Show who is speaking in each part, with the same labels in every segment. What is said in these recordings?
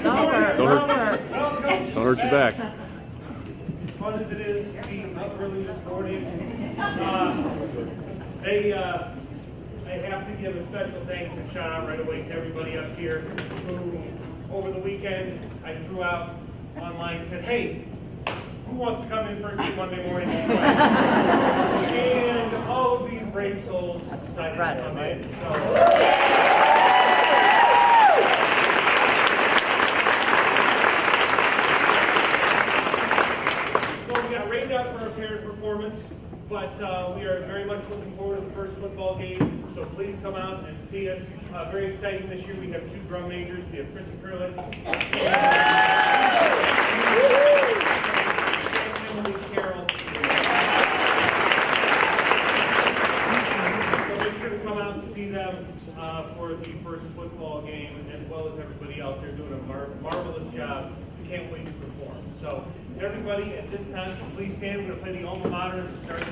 Speaker 1: Don't hurt your back.
Speaker 2: As fun as it is being up early this morning, I have to give a special thanks and shout out right away to everybody up here who, over the weekend, I threw out online and said, hey, who wants to come in first thing Monday morning and play? And all of these brave souls decided to come in. So we got rained out for our parent performance, but we are very much looking forward to the first football game. So please come out and see us. Very exciting this year. We have 2 drum majors. We have Chris and Curlin. Carol. So make sure to come out and see them for the first football game, as well as everybody else. They're doing a marvelous job. We can't wait to perform. So everybody at this time, please stand. We're going to play the alma mater to start the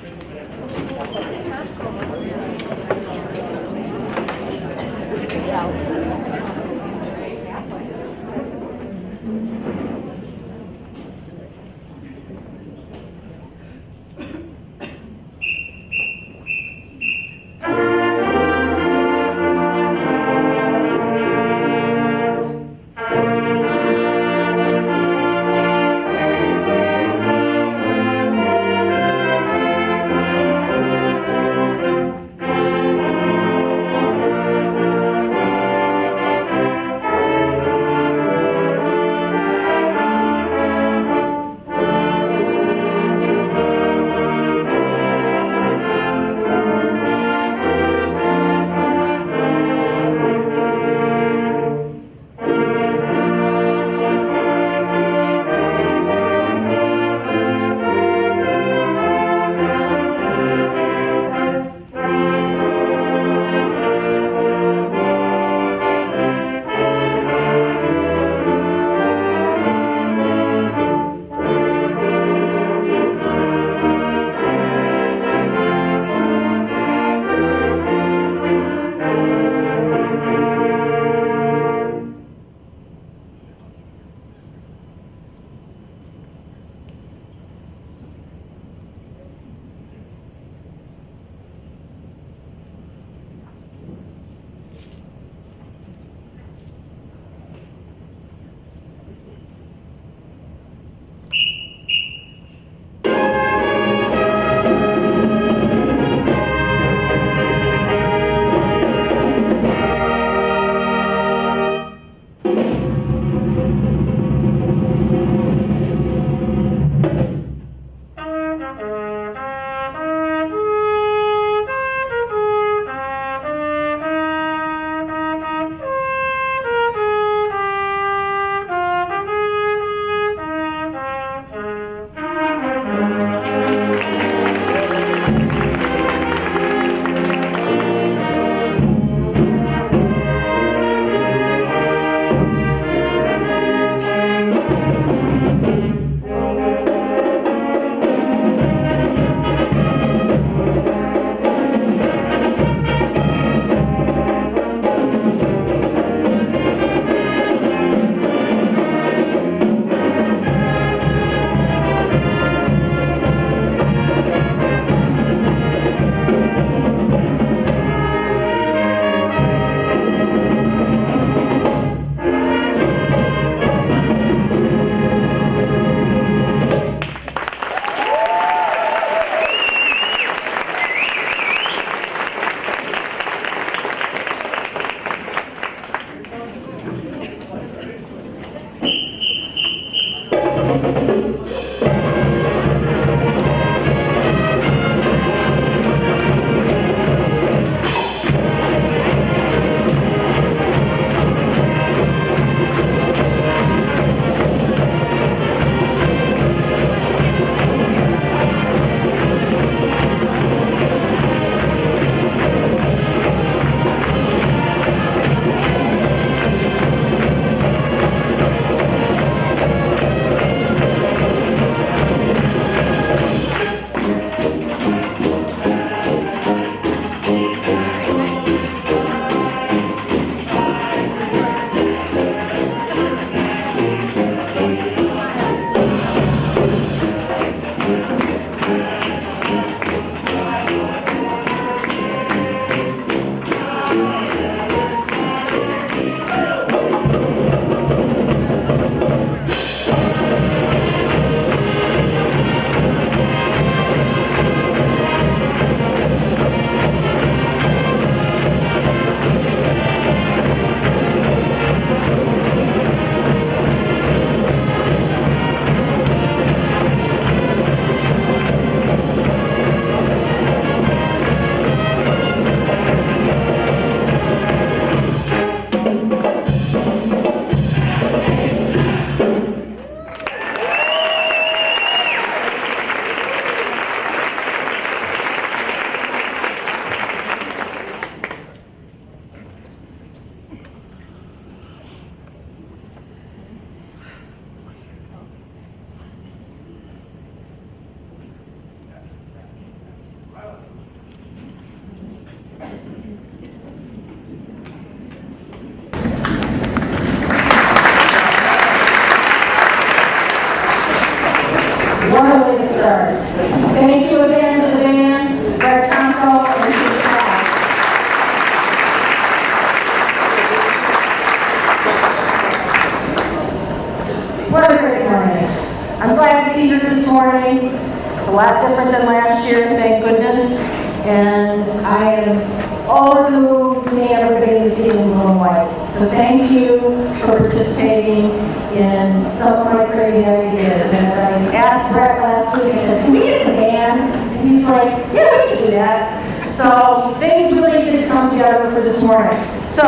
Speaker 3: I'm glad to be here this morning. It's a lot different than last year, thank goodness. And I am all over the moon seeing everybody this evening in blue and white. So thank you for participating in some of my crazy ideas. And I asked Brett last week, I said, can we get the band? And he's like, yeah, we can do that. So things really did come together for this morning. So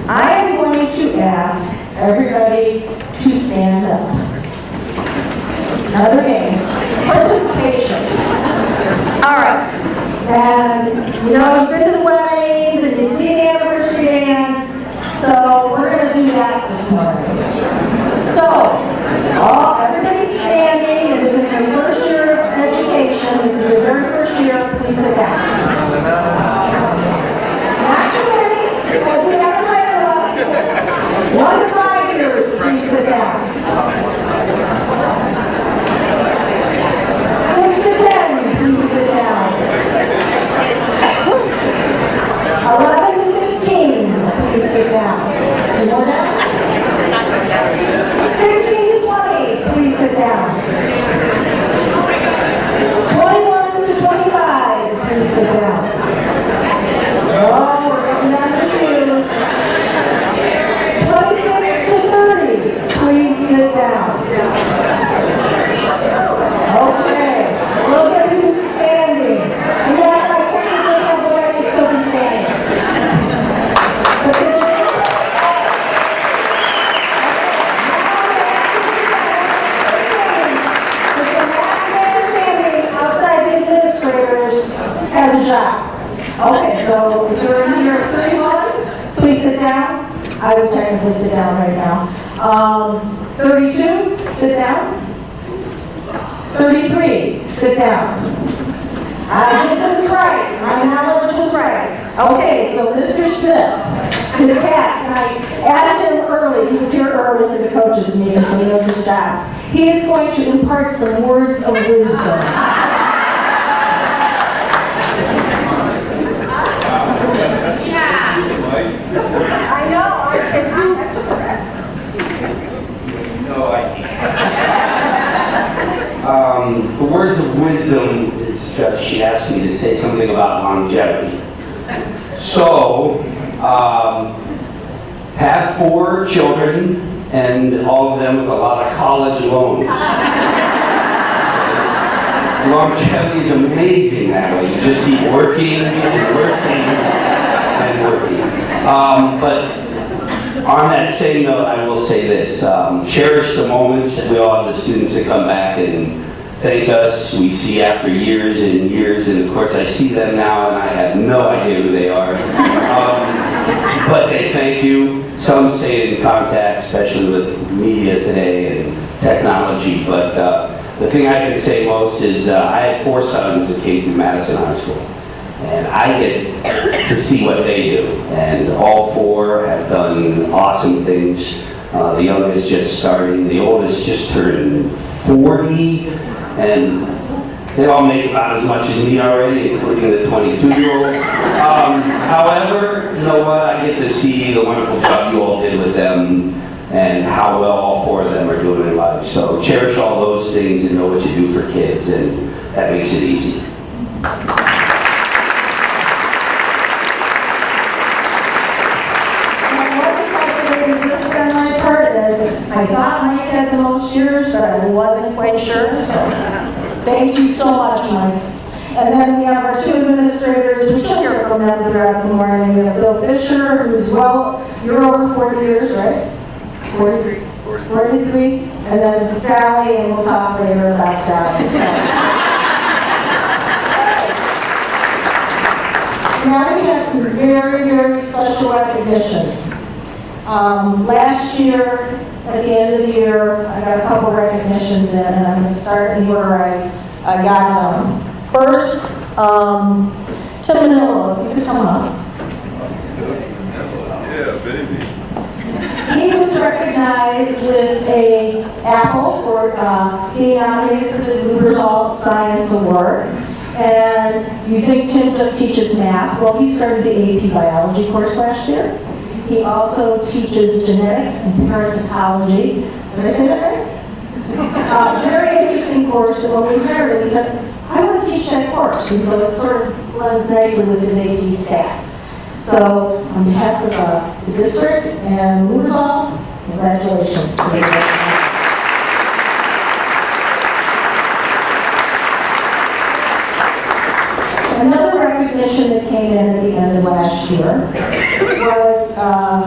Speaker 3: I am going to ask everybody to stand up. Another game. Participation. All right. And, you know, you've been to the weddings and you see the anniversary dance, so we're going to do that this morning. So, everybody's standing, and this is your first year of education, this is your very first year, please sit down. Not too many, because we have to wait a lot. 1 to 5 years, please sit down. 6 to 10, please sit down. 11 to 15, please sit down. You know that? 16 to 20, please sit down. 21 to 25, please sit down. Oh, we're getting down to you. 26 to 30, please sit down. Okay, look at who's standing. And yes, I technically have the right to still be standing. But this is the last man standing outside the administrators has a job. Okay, so if you're in here at 31, please sit down. I would technically sit down right now. 32, sit down. 33, sit down. I did this right. My knowledge was right. Okay, so Mr. Smith, his task, and I asked him early, he was here early for the coaches meeting, so he knows his job. He is going to impart some words of wisdom. I know, I took the rest.
Speaker 4: No, I can't. The words of wisdom is just, she asked me to say something about longevity. So, have 4 children and all of them with a lot of college loans. Longevity is amazing that way. You just keep working and working and working. But on that same note, I will say this. Cherish the moments that we all have the students that come back and thank us. We see after years and years, and of course I see them now and I have no idea who they are. But they thank you. Some stay in contact, especially with media today and technology. But the thing I can say most is I have 4 sons that came through Madison High School. And I get to see what they do. And all 4 have done awesome things. The youngest just starting, the oldest just turned 40. And they all make about as much as me already, including the 22-year-old. However, you know what? I get to see the wonderful job you all did with them and how well all 4 of them are doing in life. So cherish all those things and know what you do for kids, and that makes it easy.
Speaker 3: I thought Mike had the most years, but I wasn't quite sure. So thank you so much, Mike. And then we have our 2 administrators. We shall hear from them throughout the morning. We have Bill Fisher, who's you're over 40 years, right? 43. 43. And then Sally, and we'll talk later about Sally. Now we have some very, very special recognitions. Last year, at the end of the year, I got a couple recognitions in, and I'm going to start in order I got them. First, Tim Manillo, if you could come up.
Speaker 1: Yeah, baby.
Speaker 3: He was recognized with an apple for being nominated for the Luberzall Science Award. And you think Tim just teaches math? Well, he started the AP Biology course last year. He also teaches genetics and parasitology. Did I say that right? Very interesting course, and when we hired him, he said, I want to teach that course. And so it sort of blends nicely with his AP stats. So on behalf of the district and Mls, congratulations. Another recognition that came in at the end of last year was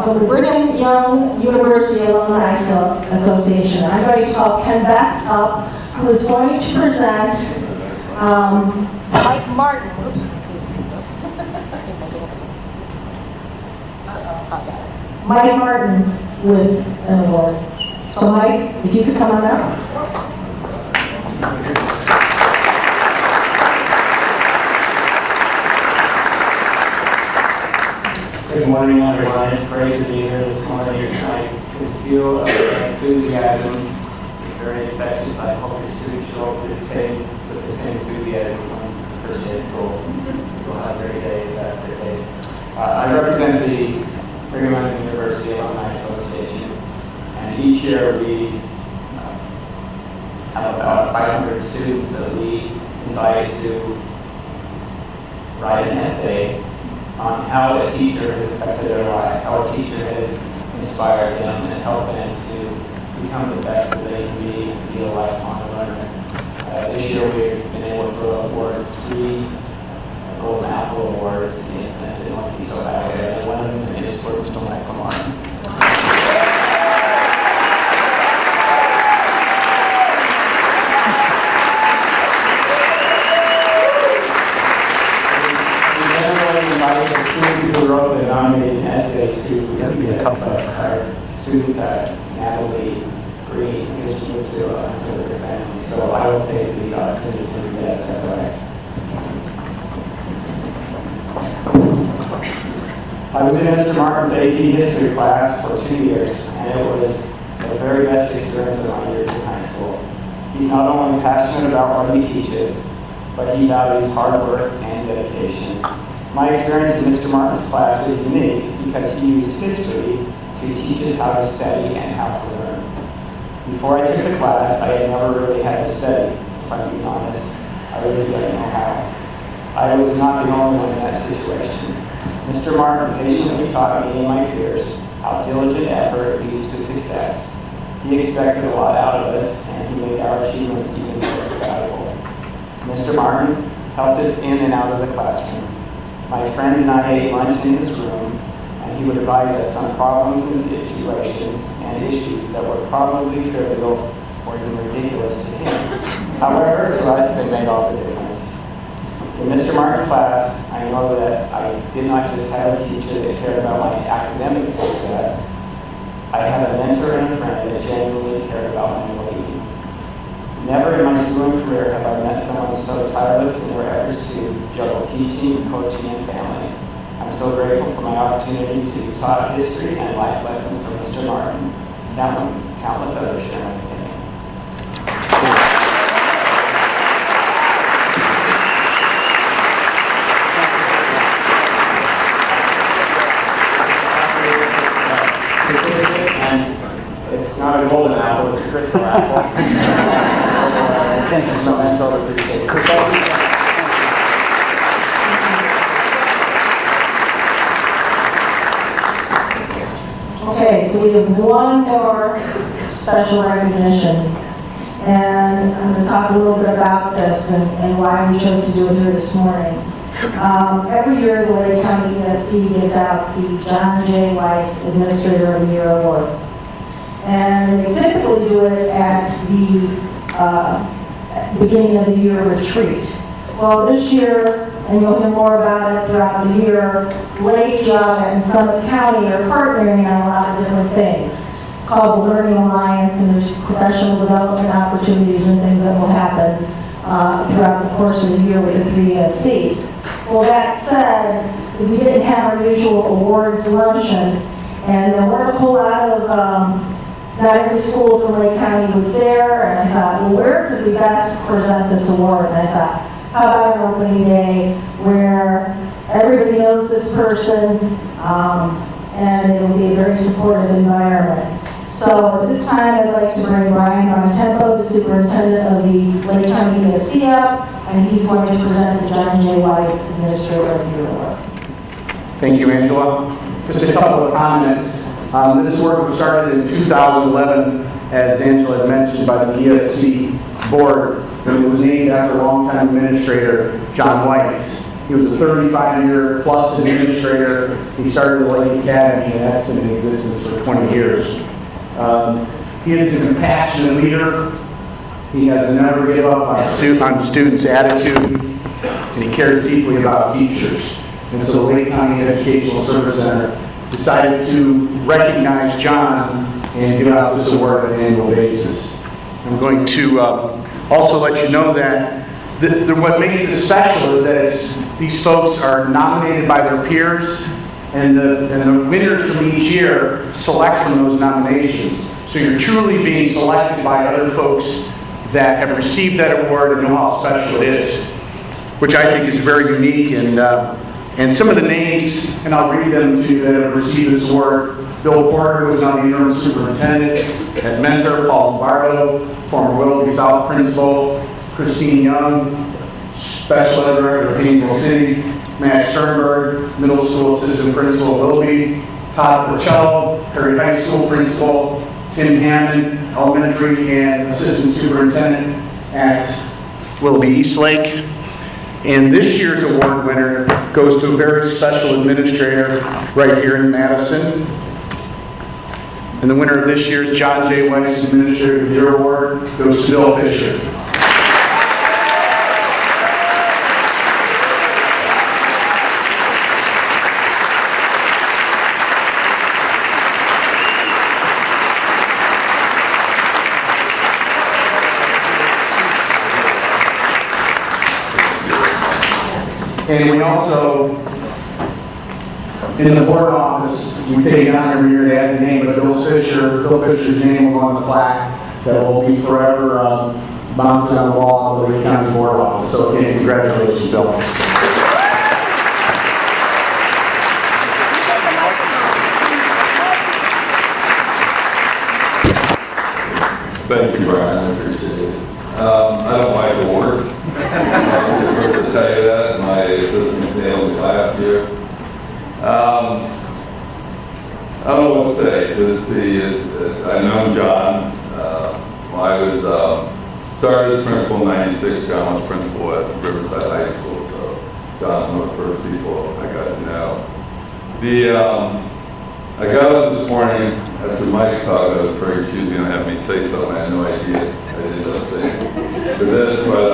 Speaker 3: from the Brigham Young University Alumni Association. I'm going to call Ken Best up, who is going to present Mike Martin. Oops. Mike Martin with an award. So Mike, if you could come on up.
Speaker 5: Good morning, everyone. It's great to be here this morning. I can feel enthusiasm. It's very infectious. I hope your students show up with the same enthusiasm on the first day of school. You'll have great days. That's their days. I represent the Brigham Young University Alumni Association, and each year we have about 500 students that we invite to write an essay on how a teacher has affected their life, how a teacher has inspired them and helped them to become the best that they can be and to be a lifelong learner. This year we've been able to award 3 Golden Apple Awards in the Northeast Ohio area, and one of them is for Mr. Michael Martin. Who wrote the nominating essay to our student Natalie Green, who just moved to her family. So I will take the opportunity to read that. That's all right. I was in Mr. Martin's AP history class for 2 years, and it was the very best experience of my years in high school. He's not only passionate about what he teaches, but he values hard work and dedication. My experience in Mr. Martin's class was unique because he used history to teach us how to study and how to learn. Before I took the class, I had never really had to study. If I'm being honest, I really didn't know how. I was not the only one in that situation. Mr. Martin patiently taught me and my peers how diligent effort leads to success. He expected a lot out of us, and he made our achievements even more valuable. Mr. Martin helped us in and out of the classroom. My friends and I ate lunch in his room, and he would advise us on problems and situations and issues that were probably trivial or even ridiculous to him. However, to us, they made all the difference. In Mr. Martin's class, I know that I did not just have a teacher that cared about my academic success. I had a mentor and a friend that genuinely cared about my well-being. Never in my schooling career have I met someone so tireless in their efforts to juggle teaching, coaching, and family. I'm so grateful for my opportunity to be taught history and life lessons from Mr. Martin. Countless others share my opinion. And it's not a golden apple, it's a crystal apple. Thank you so much. I appreciate it.
Speaker 3: Okay, so we have one more special recognition. And I'm going to talk a little bit about this and why we chose to do it here this morning. Every year, the Lake County ESC gives out the John J. Weiss Administrator of the Year Award. And they typically do it at the beginning of the year retreat. Well, this year, and you'll hear more about it throughout the year, Lake, John, and Summit County are partnering on a lot of different things. It's called the Learning Alliance, and there's professional development opportunities and things that will happen throughout the course of the year with the 3 ESCs. Well, that said, we didn't have our usual awards luncheon, and there weren't a whole lot of not every school from Lake County was there, and I thought, well, where could we best present this award? And I thought, how about an opening day where everybody knows this person, and it'll be a very supportive environment. So at this time, I'd like to bring Ryan Bontempo, the superintendent of the Lake County ESC up, and he's going to present the John J. Weiss Administrator of the Year Award.
Speaker 6: Thank you, Angela. Just a couple of comments. This work was started in 2011, as Angela had mentioned, by the ESC board, and it was named after longtime administrator John Weiss. He was a 35-year plus administrator. He started the Lake Academy, and that's been in existence for 20 years. He is a compassionate leader. He has never give up on students' attitude, and he cares deeply about teachers. And so the Lake County Educational Service Center decided to recognize John and give out this award on an annual basis. I'm going to also let you know that what makes it special is that these folks are nominated by their peers, and the winners from each year select from those nominations. So you're truly being selected by other folks that have received that award and know how special it is, which I think is very unique. And some of the names, and I'll read them to you, that have received this award. Bill Porter, who was on the interim superintendent at Mentor, Paul Barlow, former Willoughby South principal, Christine Young, special ed director of Haynesville City, Matt Sternberg, middle school assistant principal at Willoughby, Todd Porcello, Perry High School principal, Tim Hammond, elementary and assistant superintendent at Willoughby Eastlake. And this year's award winner goes to a very special administrator right here in Madison. And the winner of this year's John J. Weiss Administrator of the Year Award goes to Bill Fisher. And we also, in the board office, we take it on every year to add the name of Bill Fisher's name will go on the plaque that will be forever mounted on the wall of the Lake County Board office. So again, congratulations, Bill.
Speaker 7: Thank you, Brian. I appreciate it. I don't like awards. I'm the first to tell you that. My assistant nailed me last year. I don't know what to say. I know John. I was started as principal in '96. John was principal at Riverside High School, so John's one of the first people I got to know. I got up this morning after Mike talked. I was afraid she was going to have me say something. I had no idea. I ended up saying for this, but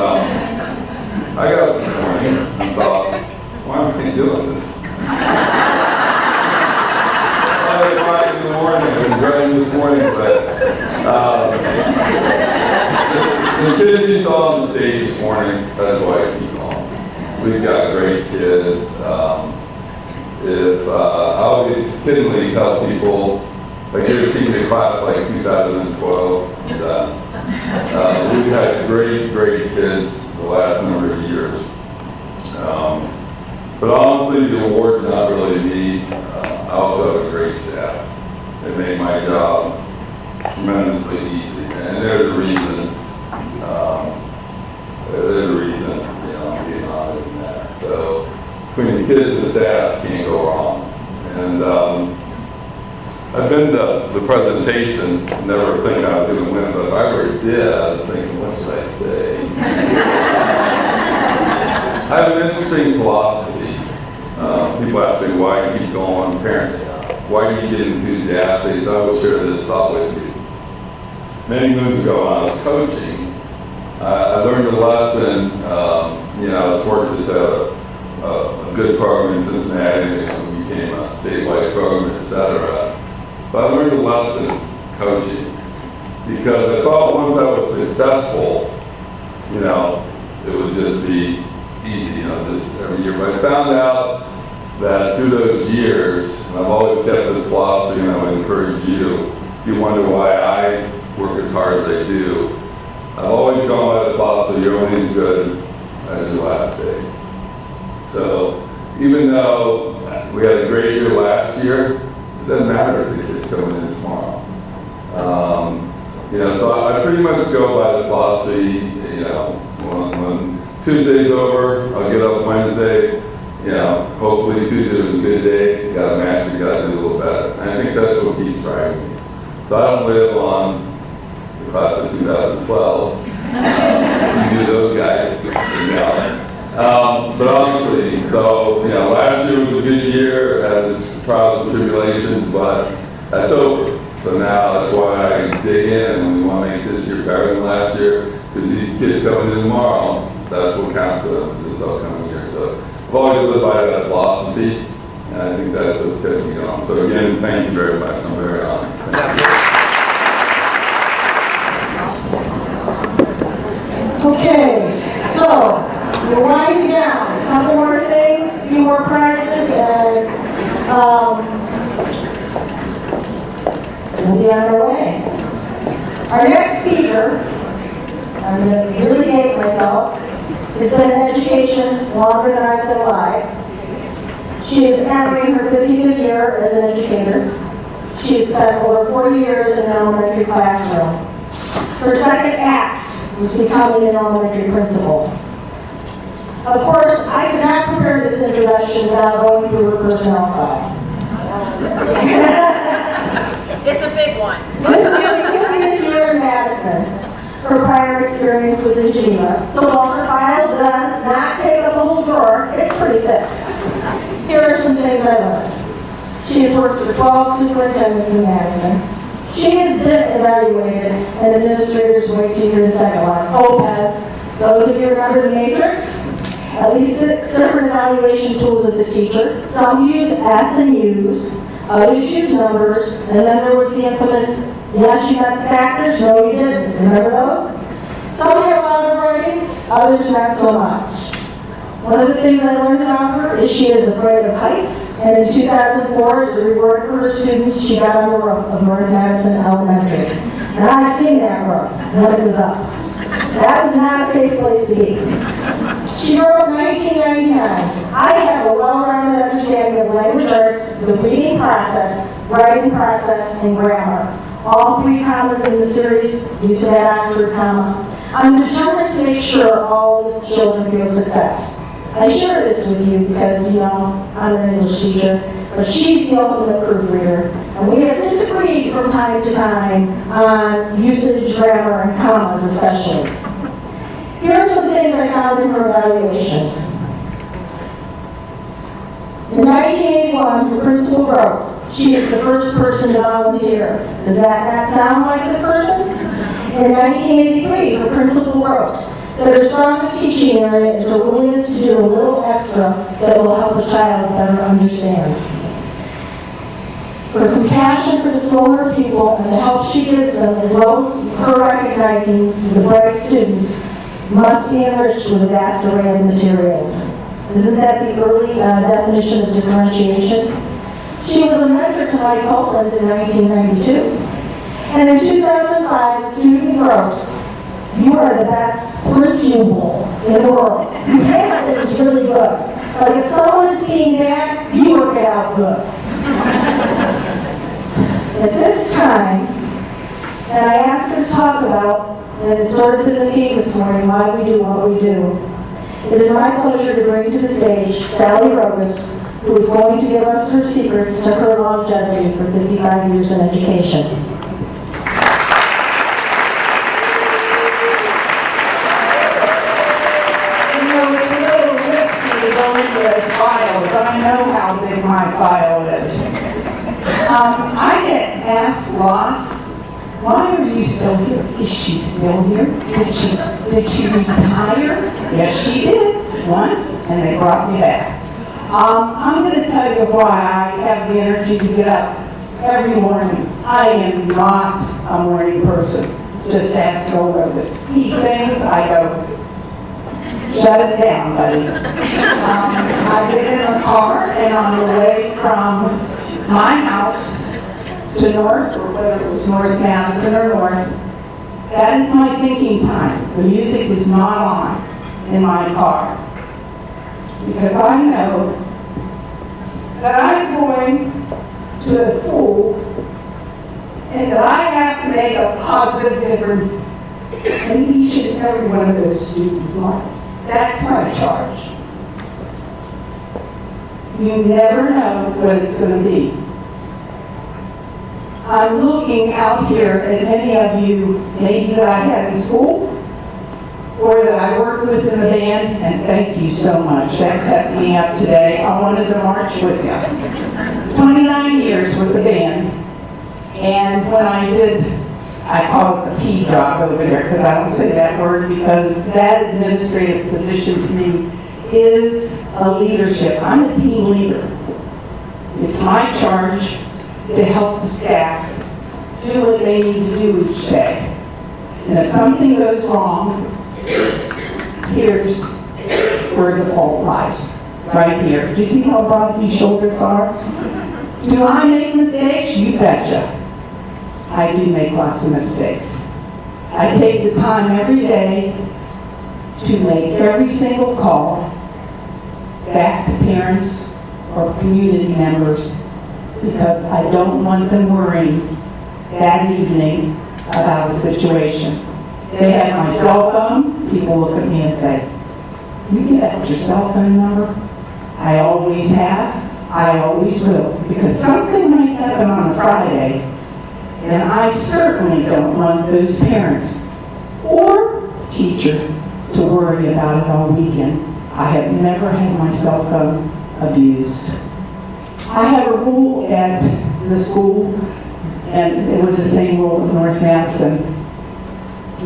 Speaker 7: I got up this morning and thought, why am I doing this? Why in the morning? I've been dreading this morning, but the kids you saw on the stage this morning, that's why I keep going. We've got great kids. I always kiddingly tell people, like you're senior class like 2012, we've had great kids the last number of years. But honestly, the award's not really me. I also have a great staff. It made my job tremendously easy, and they're the reason. I'm being honored in that. So between the kids and the staff, can't go wrong. And I've been to the presentations, never thinking I was going to win, but if I ever did, I was thinking, what should I say? I have an interesting philosophy. People ask me why you keep going, parents, why do you get enthusiastic? So I will share this thought with you. Many moons ago when I was coaching, I learned a lesson, I was working at a good program in Cincinnati, and we became a statewide program, etc. But I learned a lesson coaching because I thought once I was successful, it would just be easy, just every year. But I found out that through those years, and I've always kept this philosophy, and I would encourage you, if you wonder why I work as hard as I do, I've always gone by the philosophy, you're only as good as your last day. So even though we had a great year last year, it doesn't matter if the kids coming in tomorrow. pretty much go by the philosophy, you know, when Tuesday's over, I'll get up Wednesday, you know, hopefully Tuesday was a good day, you got a match, you got to do a little better. And I think that's what keeps driving me. So I don't live on the class of 2012. You do those guys, you know. But honestly, so, you know, last year was a good year, as trials and tribulations, but that's over. So now that's why I dig in, and we want to make this year better than last year, because these kids coming in tomorrow, that's what counts for them this upcoming year. So I've always lived by that philosophy, and I think that's what's kept me going. So again, thank you very much. I'm very honored. Thank you.
Speaker 3: Okay, so you're winding down. A couple more things, a few more prizes, and we'll be on our way. Our next speaker, I'm going to really date myself, has been in education longer than I've been alive. She is entering her 50th year as an educator. She has spent over 40 years in an elementary classroom. Her second act was becoming an elementary principal. Of course, I could not prepare this introduction without going through her personnel file.
Speaker 8: It's a big one.
Speaker 3: This is her 50th year in Madison. Her prior experience was in Geneva. So while her file does not take up a whole drawer, it's pretty thick. Here are some things I learned. She has worked for 12 superintendents in Madison. She has been evaluated, and administrators wait to hear the second one. OPES. Those of you remember the matrix? At least 6 different evaluation tools as a teacher. Some use S and U's, others use numbers, and then there was the infamous, yes, you got the factors, no, you didn't. Remember those? Some have a lot of writing, others not so much. One of the things I learned about her is she is afraid of heights, and in 2004, as a reward for her students, she got on the roof of North Madison Elementary. And I've seen that roof when it was up. That was not a safe place to be. She wrote in 1999, I have a well-rounded understanding of language arts, the reading process, writing process, and grammar. All 3 commas in the series use that Oxford comma. I'm determined to make sure all of these children feel success. I share this with you because, you know, I'm an English teacher, but she's the ultimate proofreader. And we have disagreed from time to time on usage, grammar, and commas especially. Here are some things I found in her evaluations. In 1981, her principal wrote, she is the first person to volunteer. Does that not sound like this person? In 1983, her principal wrote that her strongest teaching area is her willingness to do a little extra that will help a child better understand. Her compassion for the slower people and the help she gives them, as well as her recognizing the bright students, must be enriched with a vast array of materials. Isn't that the early definition of differentiation? She was a mentor to Mike Copeland in 1992. And in 2005, a student wrote, you are the best presumable in the world. Your handle is really good. But if someone is being bad, you work it out good. At this time, and I asked her to talk about, and it's sort of been the theme this morning, why we do what we do. It is my pleasure to bring to the stage Sally Rogas, who is going to give us her secrets to her longevity for 55 years in education.
Speaker 9: But I know how big my file is. I get asked lots, why are you still here? Is she still here? Did she retire? Yes, she did once, and they brought me back. I'm going to tell you why I have the energy to get up every morning. I am not a morning person. Just ask Bill Rogas. He sings, I go, shut it down, buddy. I get in the car, and on the way from my house to North, or whether it was North Madison or North, that is my thinking time. The music is not on in my car. Because I know that I'm going to a school and that I have to make a positive difference in each and every one of those students' lives. That's my charge. You never know what it's going to be. I'm looking out here at many of you, maybe that I had in school, or that I worked with in the band, and thank you so much. That kept me up today. I wanted to march with you. 29 years with the band, and when I did, I call it the P job over there, because I don't say that word, because that administrative position to me is a leadership. I'm a team leader. It's my charge to help the staff do what they need to do each day. And if something goes wrong, here's where the fault lies, right here. Do you see how broad these shoulders are? Do I make mistakes? You betcha. I do make lots of mistakes. I take the time every day to make every single call back to parents or community members, because I don't want them worrying that evening about a situation. They have my cell phone. People look at me and say, "You get out your cell phone number?" I always have. I always will. Because something might happen on a Friday, and I certainly don't want those parents or teacher to worry about it all weekend. I have never had my cell phone abused. I have a rule at the school, and it was the same rule at North Madison,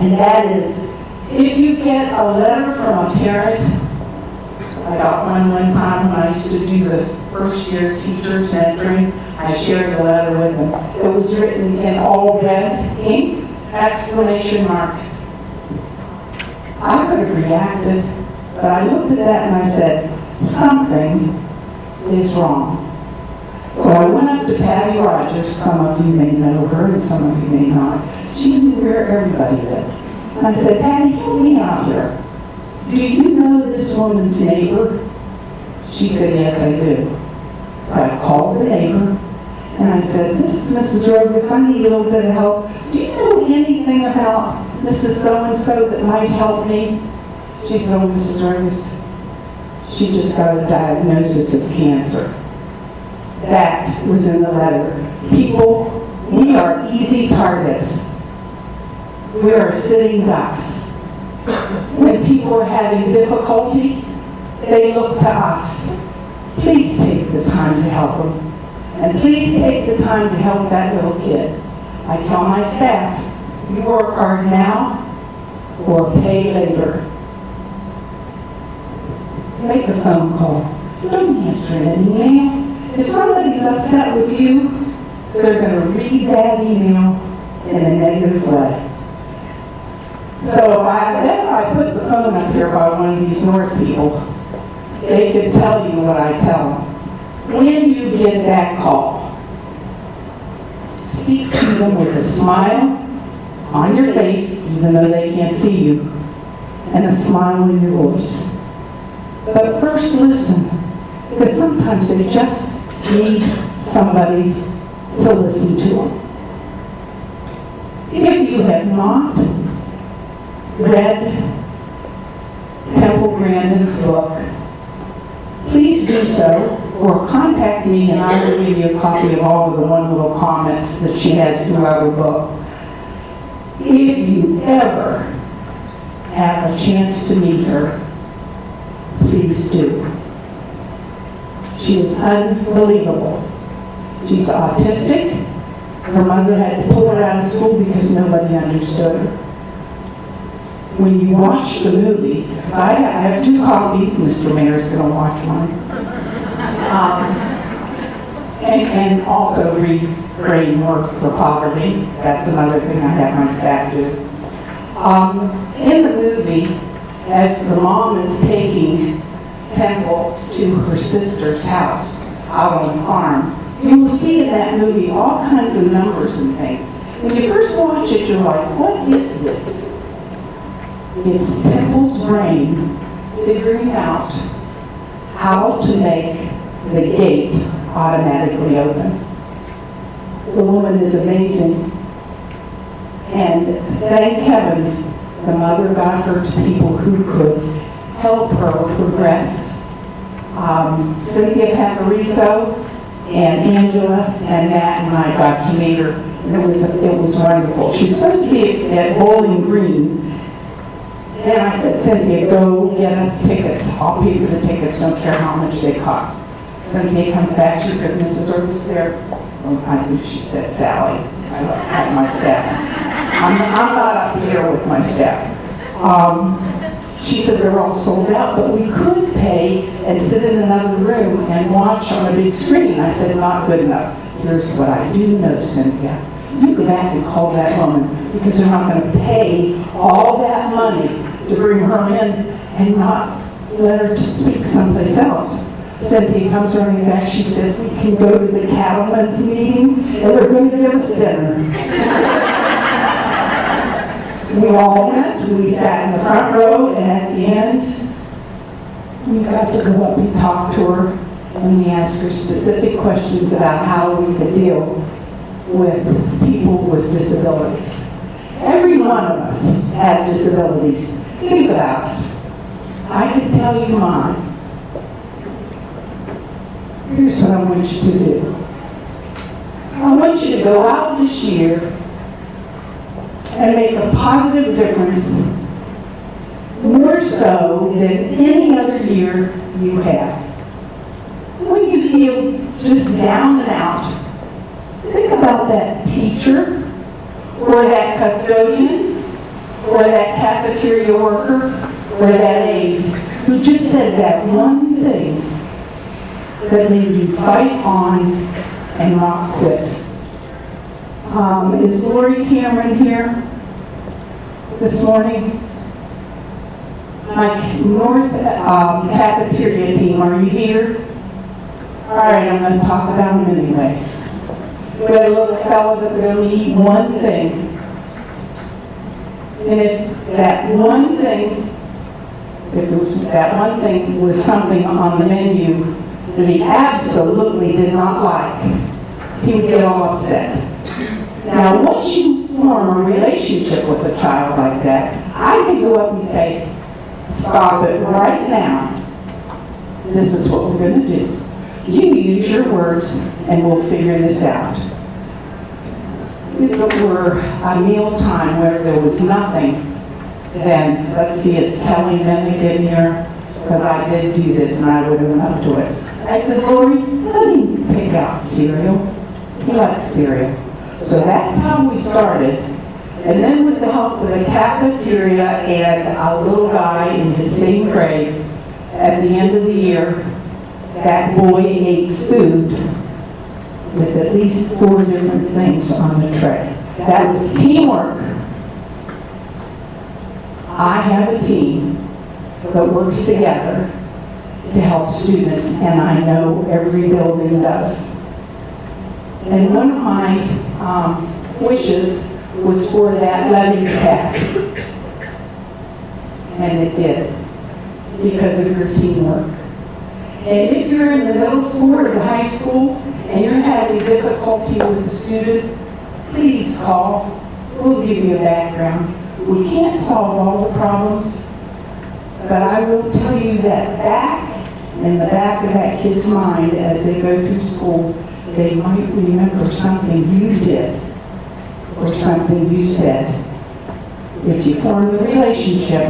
Speaker 9: and that is, if you get a letter from a parent, I got one time when I used to do the first year teachers mentoring, I shared the letter with them. It was written in all red ink, exclamation marks. I could have reacted, but I looked at that and I said, something is wrong. So I went up to Patty Rogers. Some of you may know her and some of you may not. She knew where everybody lived. And I said, "Patty, help me out here. Do you know this woman's neighbor?" She said, "Yes, I do." So I called the neighbor and I said, "This is Mrs. Rogus. I need a little bit of help. Do you know anything about Mrs. So-and-so that might help me?" She said, "Oh, Mrs. Rogus, she just got a diagnosis of cancer." That was in the letter. People, we are easy targets. We are sitting ducks. When people are having difficulty, they look to us. Please take the time to help them. And please take the time to help that little kid. I tell my staff, you work hard now or pay later. Make a phone call. Don't answer an email. If somebody's upset with you, they're going to read that email in a negative way. So if I put the phone up here by one of these North people, they could tell you what I tell them. When you get that call, speak to them with a smile on your face, even though they can't see you, and a smile in your voice. But first listen, because sometimes they just need somebody to listen to them. If you have not read Temple Grandin's book, please do so, or contact me and I will give you a copy of all of the one little comments that she has throughout her book. If you ever have a chance to meet her, please do. She is unbelievable. She's autistic. Her mother had to pull her out of school because nobody understood her. When you watch the movie, I have 2 copies, Mr. Mayor's going to watch one, and also read Framework for Poverty. That's another thing I have my staff do. In the movie, as the mom is taking Temple to her sister's house out on the farm, you will see in that movie all kinds of numbers and things. When you first watch it, you're like, what is this? It's Temple's brain figuring out how to make the gate automatically open. The woman is amazing. And thank heavens The mother got her to people who could help her progress. Cynthia Pamariso and Angela and Matt and I got to meet her. And it was wonderful. She was supposed to be at Bowling Green. And I said, Cynthia, go get us tickets. I'll pay for the tickets, don't care how much they cost. Cynthia comes back, she said, Mrs. Earp is there. Well, I think she said Sally. I like my staff. I'm not up here with my staff. She said they're all sold out, but we could pay and sit in another room and watch on a big screen. I said, not good enough. Here's what I do know, Cynthia. You go back and call that woman because they're not going to pay all that money to bring her in and not let her to speak someplace else. Cynthia comes running back. She said, we can go to the cattlemen's meeting and they're going to give us dinner. We all went. We sat in the front row, and at the end, we got to go up and talk to her, and we asked her specific questions about how we could deal with people with disabilities. Every one of us had disabilities. Think about it. I can tell you mine. Here's what I want you to do. I want you to go out this year and make a positive difference, more so than any other year you have. When you feel just down and out, think about that teacher, or that custodian, or that cafeteria worker, or that aide who just said that one thing that made you fight on and not quit. Is Lori Cameron here this morning? My North cafeteria team, are you here? All right, I'm going to talk about them anyway. We had a little fellow that would only eat one thing. And if that one thing was something on the menu that he absolutely did not like, he would get all upset. Now, once you form a relationship with a child like that, I can go up and say, stop it right now. This is what we're going to do. You use your words and we'll figure this out. If it were a meal time where there was nothing, then let's see, is Kelly Bennigan here? Because I did do this and I would have went up to it. I said, Lori, let him pick out cereal. He likes cereal. So that's how we started. And then with the help of the cafeteria and a little guy in his same grade, at the end of the year, that boy ate food with at least 4 different things on the tray. That was teamwork. I have a team that works together to help students, and I know every building does. And one of my wishes was for that levy to pass. And it did, because of your teamwork. And if you're in the middle school or the high school and you're having difficulty with a student, please call. We'll give you a background. We can't solve all the problems, but I will tell you that in the back of that kid's mind as they go through school, they might remember something you did or something you said. If you form the relationship,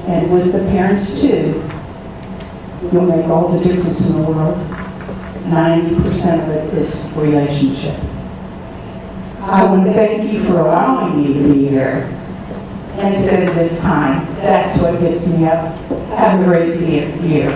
Speaker 9: and with the parents too, you'll make all the difference in the world. 90% of it is relationship. I want to thank you for allowing me to be here and spend this time. That's what gets me up. Have a great year.